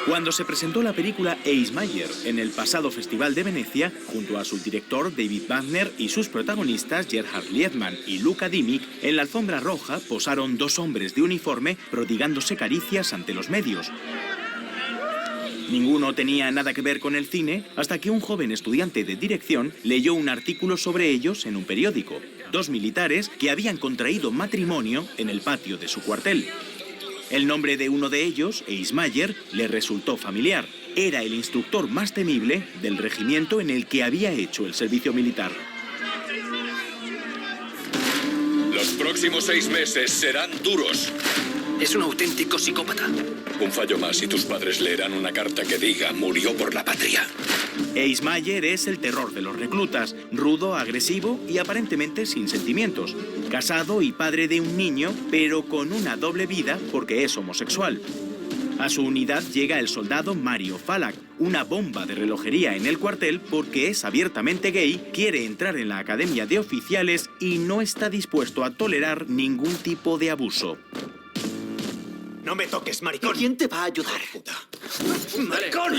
Cuando se presentó la película Eismayer en el pasado Festival de Venecia, junto a su director David Wagner y sus protagonistas Gerhard Liedtmann y Luka Dimick, en la alfombra roja posaron dos hombres de uniforme prodigándose caricias ante los medios. Ninguno tenía nada que ver con el cine hasta que un joven estudiante de dirección leyó un artículo sobre ellos en un periódico. Dos militares que habían contraído matrimonio en el patio de su cuartel. El nombre de uno de ellos, Eismayer, le resultó familiar. Era el instructor más temible del regimiento en el que había hecho el servicio militar. Los próximos 6 meses serán duros. Es un auténtico psicópata. Un fallo más y tus padres leerán una carta que diga murió por la patria. Eismayer es el terror de los reclutas, rudo, agresivo y aparentemente sin sentimientos. Casado y padre de un niño, pero con una doble vida porque es homosexual. A su unidad llega el soldado Mario Falak, una bomba de relojería en el cuartel porque es abiertamente gay, quiere entrar en la academia de oficiales y no está dispuesto a tolerar ningún tipo de abuso. ¡No me toques, maricón! ¿Quién te va a ayudar? ¡Maricón!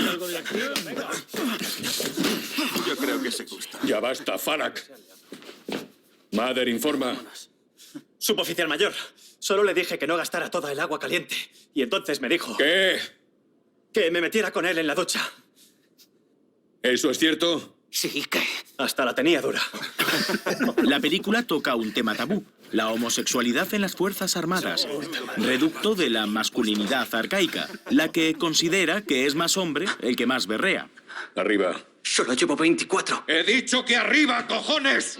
Yo creo que se gusta. Ya basta, Falak. Mother informa. Suboficial mayor, solo le dije que no gastara toda el agua caliente. Y entonces me dijo... ¿Qué? Que me metiera con él en la ducha. ¿Eso es cierto? Sí, ¿qué? Hasta la tenía dura. La película toca un tema tabú, la homosexualidad en las Fuerzas Armadas, reducto de la masculinidad arcaica, la que considera que es más hombre el que más berrea. Arriba. Solo llevo 24. ¡He dicho que arriba, cojones!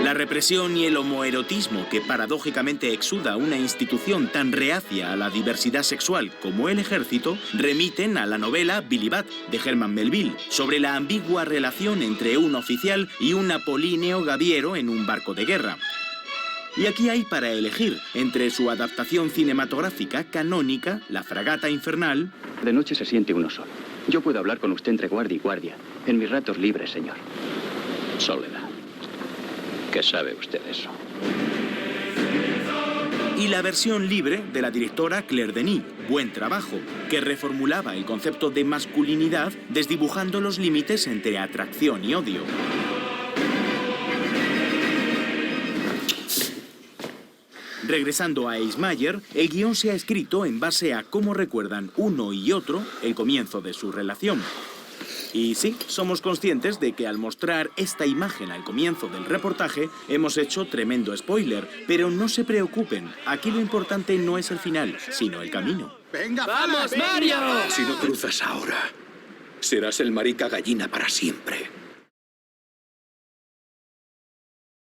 La represión y el homoerotismo que paradójicamente exuda una institución tan reacia a la diversidad sexual como el ejército remiten a la novela Billy Bat de Herman Melville sobre la ambigua relación entre un oficial y un apolíneo gaviero en un barco de guerra. Y aquí hay para elegir entre su adaptación cinematográfica canónica, La fragata infernal... De noche se siente uno solo. Yo puedo hablar con usted entre guardia y guardia, en mis ratos libres, señor. Soledad. ¿Qué sabe usted de eso? Y la versión libre de la directora Claire Denis, Buen Trabajo, que reformulaba el concepto de masculinidad desdibujando los límites entre atracción y odio. Regresando a Eismayer, el guión se ha escrito en base a cómo recuerdan uno y otro el comienzo de su relación. Y sí, somos conscientes de que al mostrar esta imagen al comienzo del reportaje hemos hecho tremendo spoiler, pero no se preocupen, aquí lo importante no es el final, sino el camino. ¡Venga, vamos, Mario! Si no cruzas ahora, serás el marica gallina para siempre.